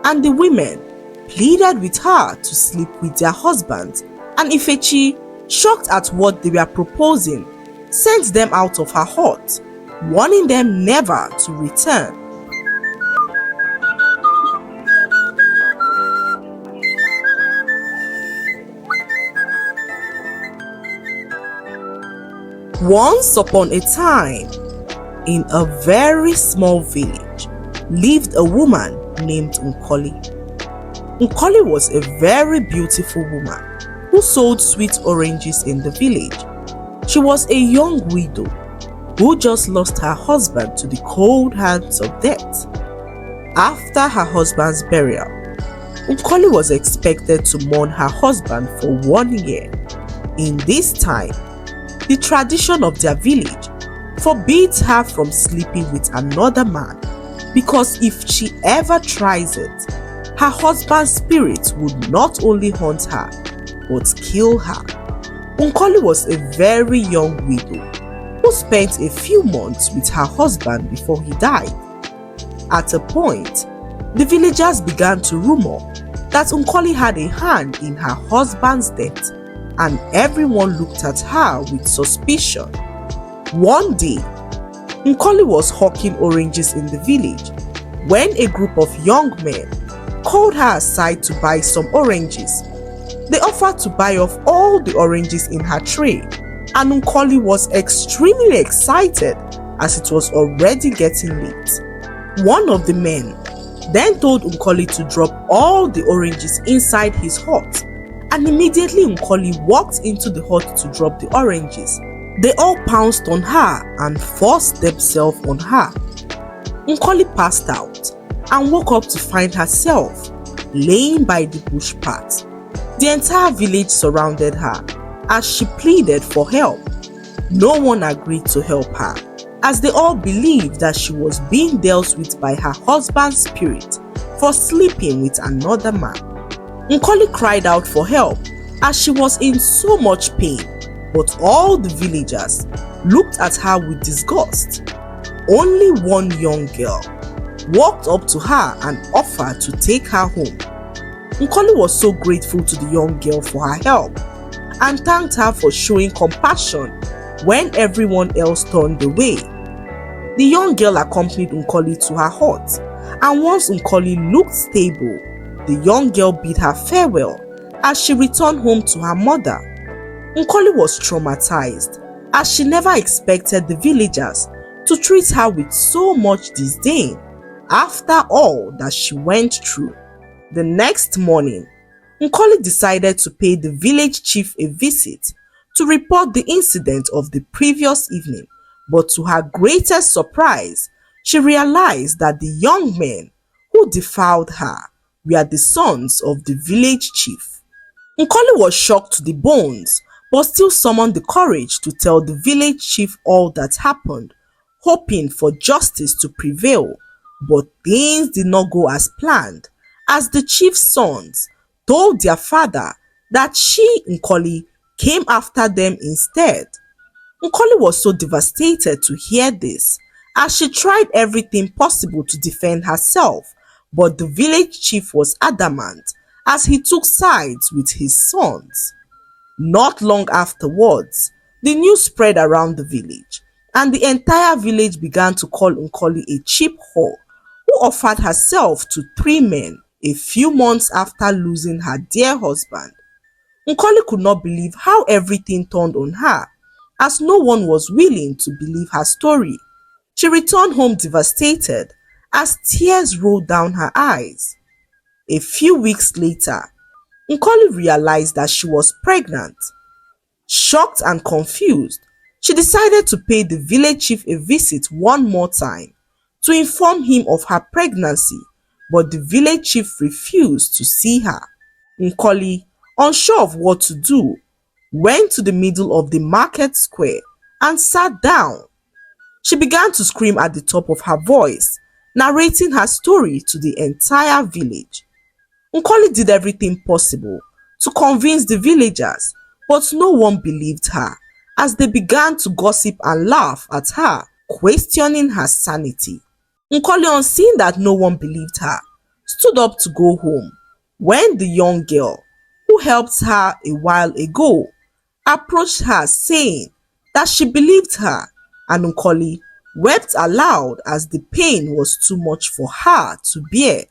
and the women pleaded with her to sleep with their husbands, and Ifechi, shocked at what they were proposing, sent them out of her hut, warning them never to return. Once upon a time, in a very small village, lived a woman named Nkoli. Nkoli was a very beautiful woman who sold sweet oranges in the village. She was a young widow who just lost her husband to the cold hands of death. After her husband's burial, Nkoli was expected to mourn her husband for 1 year. In this time, the tradition of their village forbids her from sleeping with another man, because if she ever tries it, her husband's spirit would not only haunt her, but kill her. Nkoli was a very young widow who spent a few months with her husband before he died. At a point, the villagers began to rumor that Nkoli had a hand in her husband's death, and everyone looked at her with suspicion. One day, Nkoli was hawking oranges in the village when a group of young men called her aside to buy some oranges. They offered to buy off all the oranges in her tray, and Nkoli was extremely excited as it was already getting late. One of the men then told Nkoli to drop all the oranges inside his hut, and immediately Nkoli walked into the hut to drop the oranges. They all pounced on her and forced themselves on her. Nkoli passed out and woke up to find herself laying by the bush path. The entire village surrounded her as she pleaded for help. No one agreed to help her, as they all believed that she was being dealt with by her husband's spirit for sleeping with another man. Nkoli cried out for help as she was in so much pain, but all the villagers looked at her with disgust. Only one young girl walked up to her and offered to take her home. Nkoli was so grateful to the young girl for her help and thanked her for showing compassion when everyone else turned away. The young girl accompanied Nkoli to her hut, and once Nkoli looked stable, the young girl bid her farewell as she returned home to her mother. Nkoli was traumatized as she never expected the villagers to treat her with so much disdain after all that she went through. The next morning, Nkoli decided to pay the village chief a visit to report the incident of the previous evening, but to her greatest surprise, she realized that the young men who defiled her were the sons of the village chief. Nkoli was shocked to the bones, but still summoned the courage to tell the village chief all that happened, hoping for justice to prevail. But things did not go as planned, as the chief's sons told their father that she, Nkoli, came after them instead. Nkoli was so devastated to hear this, as she tried everything possible to defend herself, but the village chief was adamant as he took sides with his sons. Not long afterwards, the news spread around the village, and the entire village began to call Nkoli a cheap whore who offered herself to 3 men a few months after losing her dear husband. Nkoli could not believe how everything turned on her, as no one was willing to believe her story. She returned home devastated as tears rolled down her eyes. A few weeks later, Nkoli realized that she was pregnant. Shocked and confused, she decided to pay the village chief a visit one more time to inform him of her pregnancy, but the village chief refused to see her. Nkoli, unsure of what to do, went to the middle of the market square and sat down. She began to scream at the top of her voice, narrating her story to the entire village. Nkoli did everything possible to convince the villagers, but no one believed her, as they began to gossip and laugh at her, questioning her sanity. Nkoli, on seeing that no one believed her, stood up to go home when the young girl who helped her a while ago approached her saying that she believed her, and Nkoli wept aloud as the pain was too much for her to bear.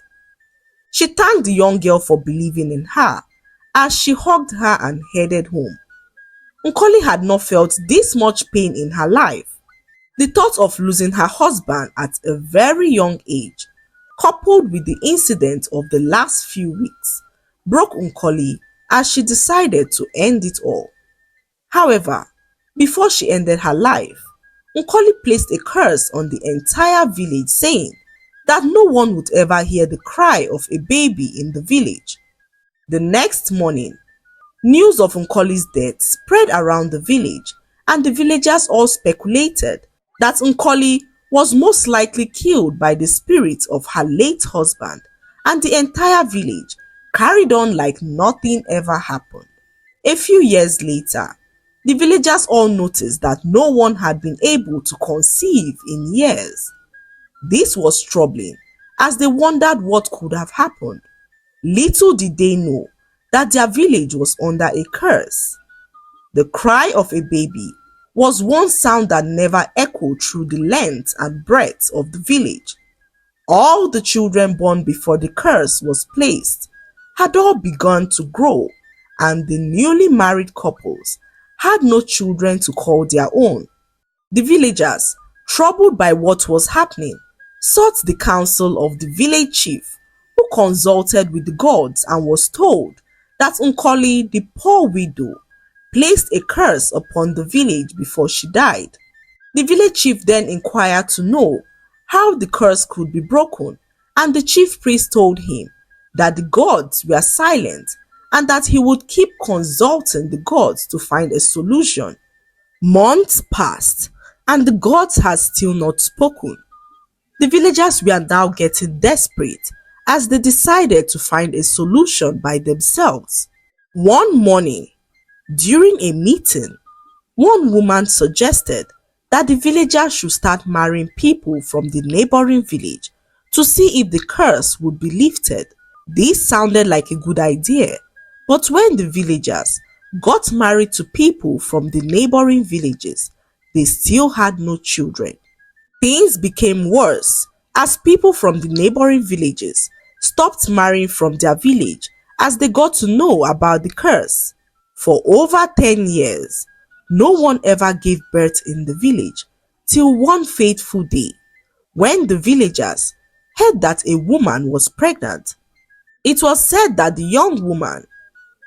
She thanked the young girl for believing in her as she hugged her and headed home. Nkoli had not felt this much pain in her life. The thought of losing her husband at a very young age, coupled with the incident of the last few weeks, broke Nkoli as she decided to end it all. However, before she ended her life, Nkoli placed a curse on the entire village saying that no one would ever hear the cry of a baby in the village. The next morning, news of Nkoli's death spread around the village, and the villagers all speculated that Nkoli was most likely killed by the spirit of her late husband, and the entire village carried on like nothing ever happened. A few years later, the villagers all noticed that no one had been able to conceive in years. This was troubling as they wondered what could have happened. Little did they know that their village was under a curse. The cry of a baby was one sound that never echoed through the length and breadth of the village. All the children born before the curse was placed had all begun to grow, and the newly married couples had no children to call their own. The villagers, troubled by what was happening, sought the counsel of the village chief, who consulted with the gods and was told that Nkoli, the poor widow, placed a curse upon the village before she died. The village chief then inquired to know how the curse could be broken, and the chief priest told him that the gods were silent and that he would keep consulting the gods to find a solution. Months passed, and the gods had still not spoken. The villagers were now getting desperate as they decided to find a solution by themselves. One morning, during a meeting, one woman suggested that the villagers should start marrying people from the neighboring village to see if the curse would be lifted. This sounded like a good idea, but when the villagers got married to people from the neighboring villages, they still had no children. Things became worse as people from the neighboring villages stopped marrying from their village as they got to know about the curse. For over 10 years, no one ever gave birth in the village till one fateful day when the villagers heard that a woman was pregnant. It was said that the young woman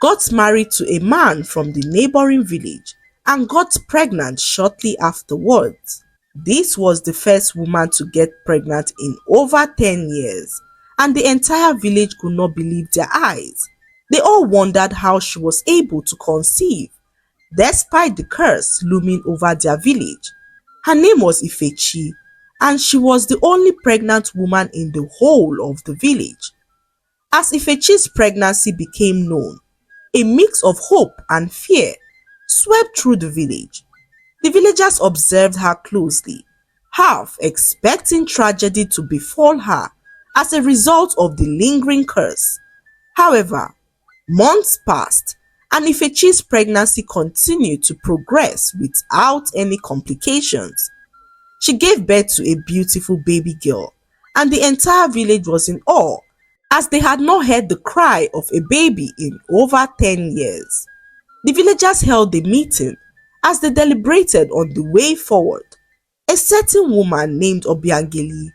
got married to a man from the neighboring village and got pregnant shortly afterwards. This was the first woman to get pregnant in over 10 years, and the entire village could not believe their eyes. They all wondered how she was able to conceive, despite the curse looming over their village. Her name was Ifechi, and she was the only pregnant woman in the whole of the village. As Ifechi's pregnancy became known, a mix of hope and fear swept through the village. The villagers observed her closely, half expecting tragedy to befall her as a result of the lingering curse. However, months passed, and Ifechi's pregnancy continued to progress without any complications. She gave birth to a beautiful baby girl, and the entire village was in awe as they had not heard the cry of a baby in over 10 years. The villagers held a meeting as they deliberated on the way forward. A certain woman named Obiangeli,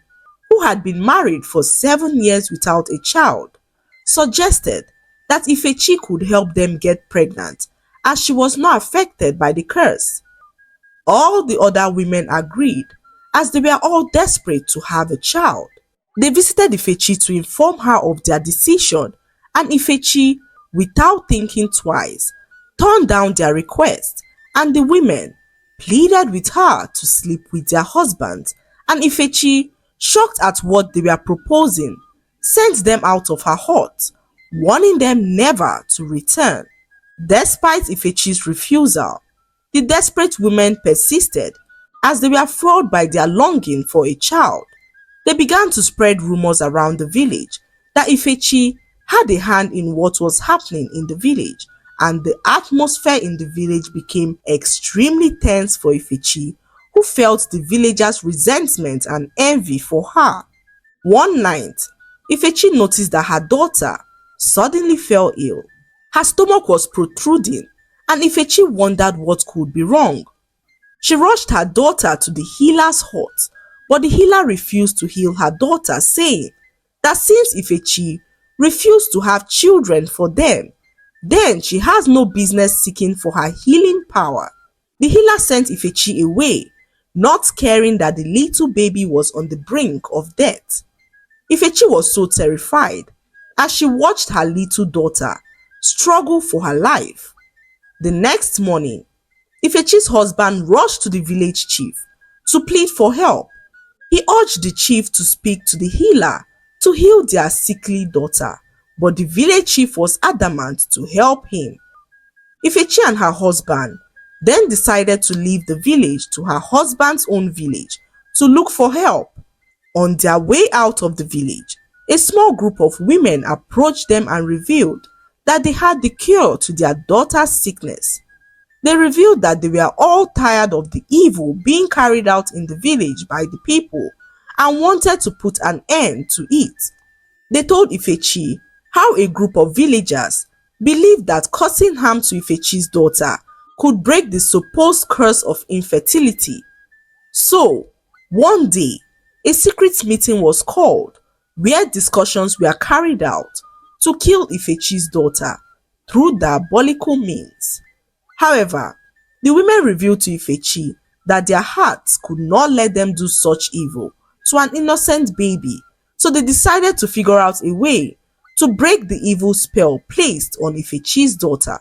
who had been married for 7 years without a child, suggested that Ifechi could help them get pregnant as she was not affected by the curse. All the other women agreed as they were all desperate to have a child. They visited Ifechi to inform her of their decision, and Ifechi, without thinking twice, turned down their request, and the women pleaded with her to sleep with their husbands, and Ifechi, shocked at what they were proposing, sent them out of her hut, warning them never to return. Despite Ifechi's refusal, the desperate women persisted as they were fueled by their longing for a child. They began to spread rumors around the village that Ifechi had a hand in what was happening in the village, and the atmosphere in the village became extremely tense for Ifechi, who felt the villagers' resentment and envy for her. One night, Ifechi noticed that her daughter suddenly fell ill. Her stomach was protruding, and Ifechi wondered what could be wrong. She rushed her daughter to the healer's hut, but the healer refused to heal her daughter, saying that since Ifechi refused to have children for them, then she has no business seeking for her healing power. The healer sent Ifechi away, not caring that the little baby was on the brink of death. Ifechi was so terrified as she watched her little daughter struggle for her life. The next morning, Ifechi's husband rushed to the village chief to plead for help. He urged the chief to speak to the healer to heal their sickly daughter, but the village chief was adamant to help him. Ifechi and her husband then decided to leave the village to her husband's own village to look for help. On their way out of the village, a small group of women approached them and revealed that they had the cure to their daughter's sickness. They revealed that they were all tired of the evil being carried out in the village by the people and wanted to put an end to it. They told Ifechi how a group of villagers believed that causing harm to Ifechi's daughter could break the supposed curse of infertility. So, one day, a secret meeting was called where discussions were carried out to kill Ifechi's daughter through diabolical means. However, the women revealed to Ifechi that their hearts could not let them do such evil to an innocent baby, so they decided to figure out a way to break the evil spell placed on Ifechi's daughter.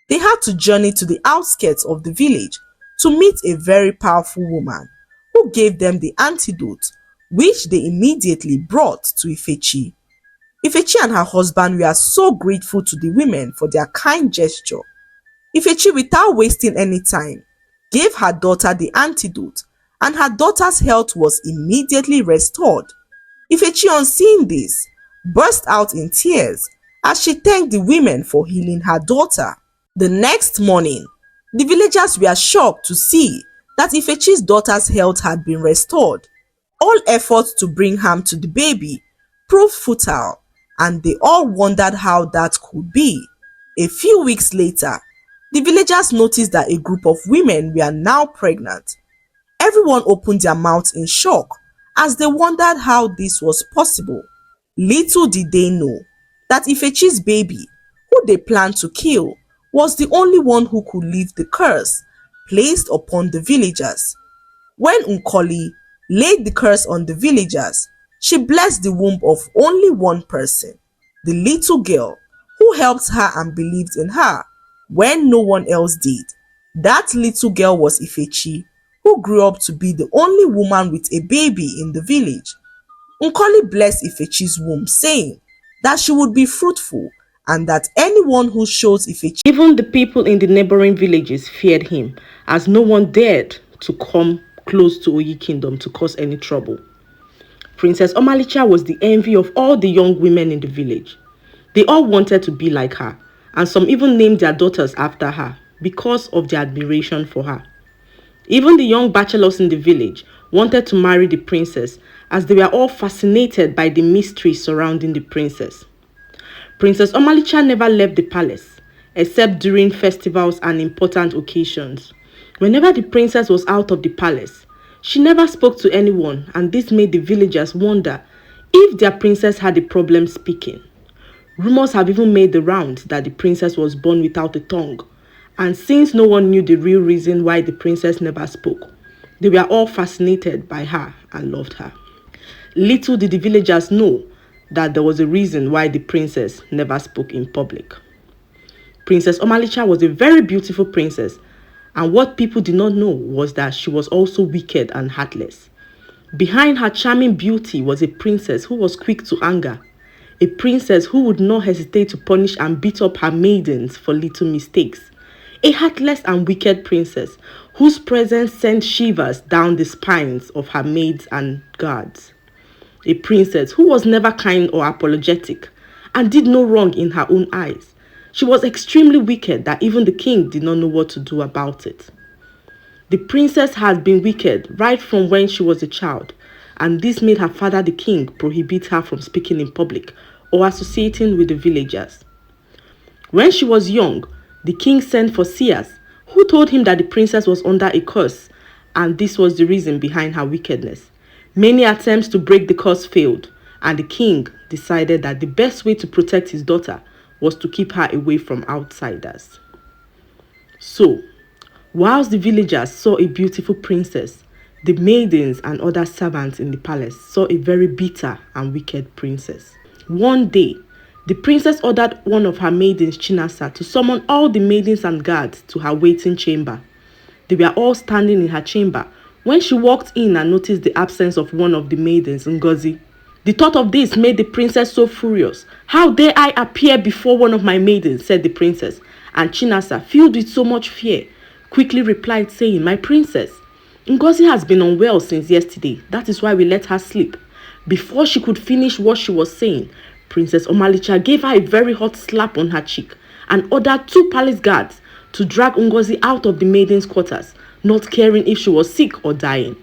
They had to journey to the outskirts of the village to meet a very powerful woman who gave them the antidote, which they immediately brought to Ifechi. Ifechi and her husband were so grateful to the women for their kind gesture. Ifechi, without wasting any time, gave her daughter the antidote, and her daughter's health was immediately restored. Ifechi, on seeing this, burst out in tears as she thanked the women for healing her daughter. The next morning, the villagers were shocked to see that Ifechi's daughter's health had been restored. All efforts to bring harm to the baby proved futile, and they all wondered how that could be. A few weeks later, the villagers noticed that a group of women were now pregnant. Everyone opened their mouths in shock as they wondered how this was possible. Little did they know that Ifechi's baby, who they planned to kill, was the only one who could lift the curse placed upon the villagers. When Unkoli laid the curse on the villagers, she blessed the womb of only one person, the little girl who helped her and believed in her when no one else did. That little girl was Ifechi, who grew up to be the only woman with a baby in the village. Unkoli blessed Ifechi's womb, saying that she would be fruitful and that anyone who shows Ifechi. Even the people in the neighboring villages feared him, as no one dared to come close to Oyi Kingdom to cause any trouble. Princess Omalicha was the envy of all the young women in the village. They all wanted to be like her, and some even named their daughters after her because of their admiration for her. Even the young bachelors in the village wanted to marry the princess, as they were all fascinated by the mystery surrounding the princess. Princess Omalicha never left the palace, except during festivals and important occasions. Whenever the princess was out of the palace, she never spoke to anyone, and this made the villagers wonder if their princess had a problem speaking. Rumors have even made the rounds that the princess was born without a tongue, and since no one knew the real reason why the princess never spoke, they were all fascinated by her and loved her. Little did the villagers know that there was a reason why the princess never spoke in public. Princess Omalicha was a very beautiful princess, and what people did not know was that she was also wicked and heartless. Behind her charming beauty was a princess who was quick to anger, a princess who would not hesitate to punish and beat up her maidens for little mistakes, a heartless and wicked princess whose presence sent shivers down the spines of her maids and guards. a princess who was never kind or apologetic and did no wrong in her own eyes. She was extremely wicked that even the king did not know what to do about it. The princess had been wicked right from when she was a child, and this made her father, the king, prohibit her from speaking in public or associating with the villagers. When she was young, the king sent for seers who told him that the princess was under a curse, and this was the reason behind her wickedness. Many attempts to break the curse failed, and the king decided that the best way to protect his daughter was to keep her away from outsiders. So, whilst the villagers saw a beautiful princess, the maidens and other servants in the palace saw a very bitter and wicked princess. One day, the princess ordered one of her maidens, Chinasa, to summon all the maidens and guards to her waiting chamber. They were all standing in her chamber when she walked in and noticed the absence of one of the maidens, Ngozi. The thought of this made the princess so furious. "How dare I appear before one of my maidens?" said the princess. And Chinasa, filled with so much fear, quickly replied saying, "My princess, Ngozi has been unwell since yesterday. That is why we let her sleep." Before she could finish what she was saying, Princess Omalicha gave her a very hot slap on her cheek and ordered 2 palace guards to drag Ngozi out of the maiden's quarters, not caring if she was sick or dying.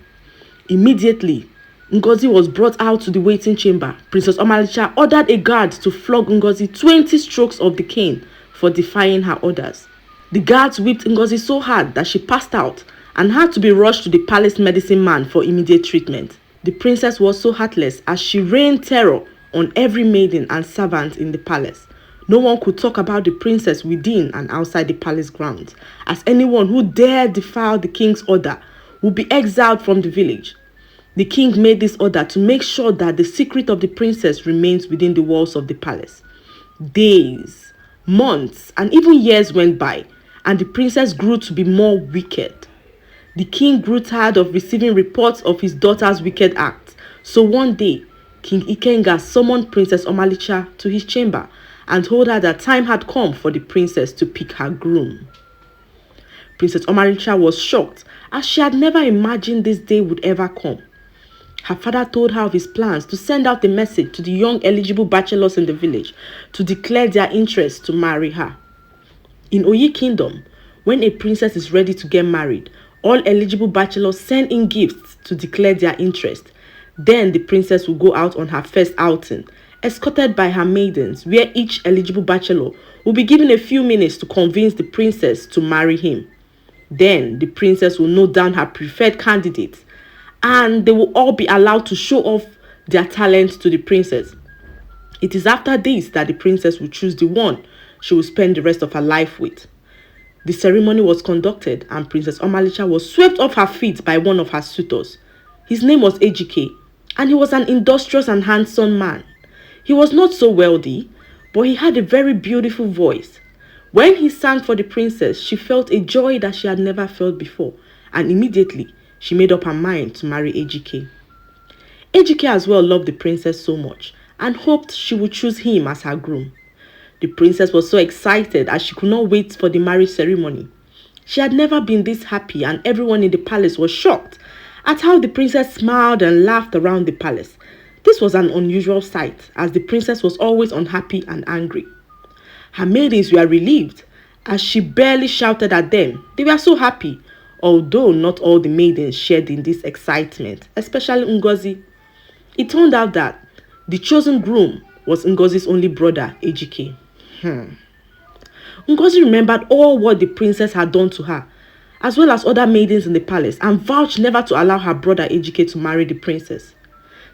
Immediately, Ngozi was brought out to the waiting chamber. Princess Omalicha ordered a guard to flog Ngozi 20 strokes of the cane for defying her orders. The guards whipped Ngozi so hard that she passed out and had to be rushed to the palace medicine man for immediate treatment. The princess was so heartless as she rained terror on every maiden and servant in the palace. No one could talk about the princess within and outside the palace grounds, as anyone who dared defy the king's order would be exiled from the village. The king made this order to make sure that the secret of the princess remains within the walls of the palace. Days, months, and even years went by, and the princess grew to be more wicked. The king grew tired of receiving reports of his daughter's wicked acts, so one day, King Ikenga summoned Princess Omalicha to his chamber and told her that time had come for the princess to pick her groom. Princess Omalicha was shocked, as she had never imagined this day would ever come. Her father told her of his plans to send out a message to the young eligible bachelors in the village to declare their interest to marry her. In Oyi Kingdom, when a princess is ready to get married, all eligible bachelors send in gifts to declare their interest. Then the princess will go out on her first outing, escorted by her maidens, where each eligible bachelor will be given a few minutes to convince the princess to marry him. Then the princess will note down her preferred candidates, and they will all be allowed to show off their talents to the princess. It is after this that the princess will choose the one she will spend the rest of her life with. The ceremony was conducted, and Princess Omalicha was swept off her feet by one of her suitors. His name was Ejike, and he was an industrious and handsome man. He was not so wealthy, but he had a very beautiful voice. When he sang for the princess, she felt a joy that she had never felt before, and immediately she made up her mind to marry Ejike. Ejike as well loved the princess so much and hoped she would choose him as her groom. The princess was so excited as she could not wait for the marriage ceremony. She had never been this happy, and everyone in the palace was shocked at how the princess smiled and laughed around the palace. This was an unusual sight, as the princess was always unhappy and angry. Her maidens were relieved, as she barely shouted at them. They were so happy, although not all the maidens shared in this excitement, especially Ngozi. It turned out that the chosen groom was Ngozi's only brother, Ejike. Ngozi remembered all what the princess had done to her, as well as other maidens in the palace, and vowed never to allow her brother Ejike to marry the princess.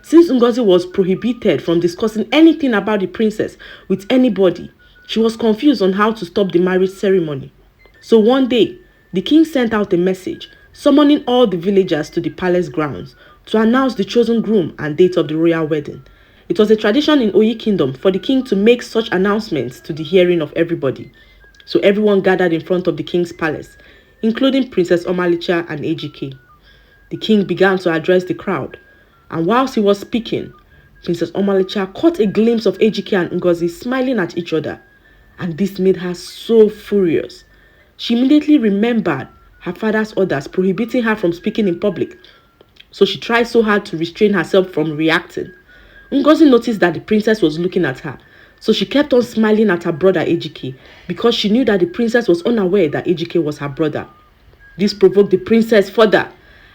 Since Ngozi was prohibited from discussing anything about the princess with anybody, she was confused on how to stop the marriage ceremony. So one day, the king sent out a message summoning all the villagers to the palace grounds to announce the chosen groom and date of the royal wedding. It was a tradition in Oyi Kingdom for the king to make such announcements to the hearing of everybody. So everyone gathered in front of the king's palace, including Princess Omalicha and Ejike. The king began to address the crowd, and whilst he was speaking, Princess Omalicha caught a glimpse of Ejike and Ngozi smiling at each other, and this made her so furious. She immediately remembered her father's orders prohibiting her from speaking in public, so she tried so hard to restrain herself from reacting. Ngozi noticed that the princess was looking at her, so she kept on smiling at her brother Ejike because she knew that the princess was unaware that Ejike was her brother. This provoked the princess further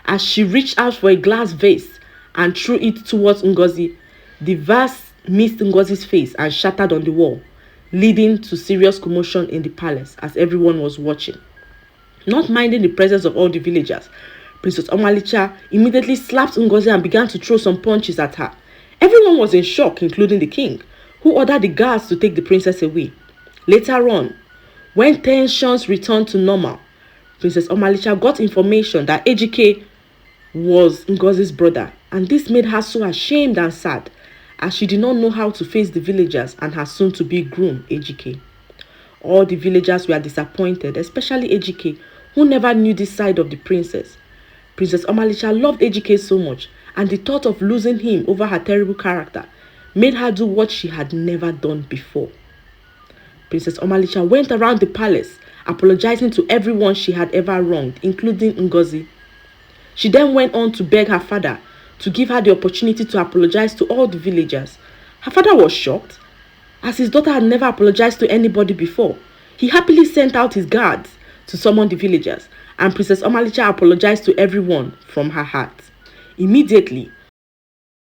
as she reached out for a glass vase and threw it towards Ngozi. The vase missed Ngozi's face and shattered on the wall, leading to serious commotion in the palace as everyone was watching. Not minding the presence of all the villagers, Princess Omalicha immediately slapped Ngozi and began to throw some punches at her. Everyone was in shock, including the king, who ordered the guards to take the princess away. Later on, when tensions returned to normal, Princess Omalicha got information that Ejike was Ngozi's brother, and this made her so ashamed and sad, as she did not know how to face the villagers and her soon-to-be groom, Ejike. All the villagers were disappointed, especially Ejike, who never knew this side of the princess. Princess Omalicha loved Ejike so much, and the thought of losing him over her terrible character made her do what she had never done before. Princess Omalicha went around the palace, apologizing to everyone she had ever wronged, including Ngozi. She then went on to beg her father to give her the opportunity to apologize to all the villagers. Her father was shocked, as his daughter had never apologized to anybody before. He happily sent out his guards to summon the villagers, and Princess Omalicha apologized to everyone from her heart. Immediately,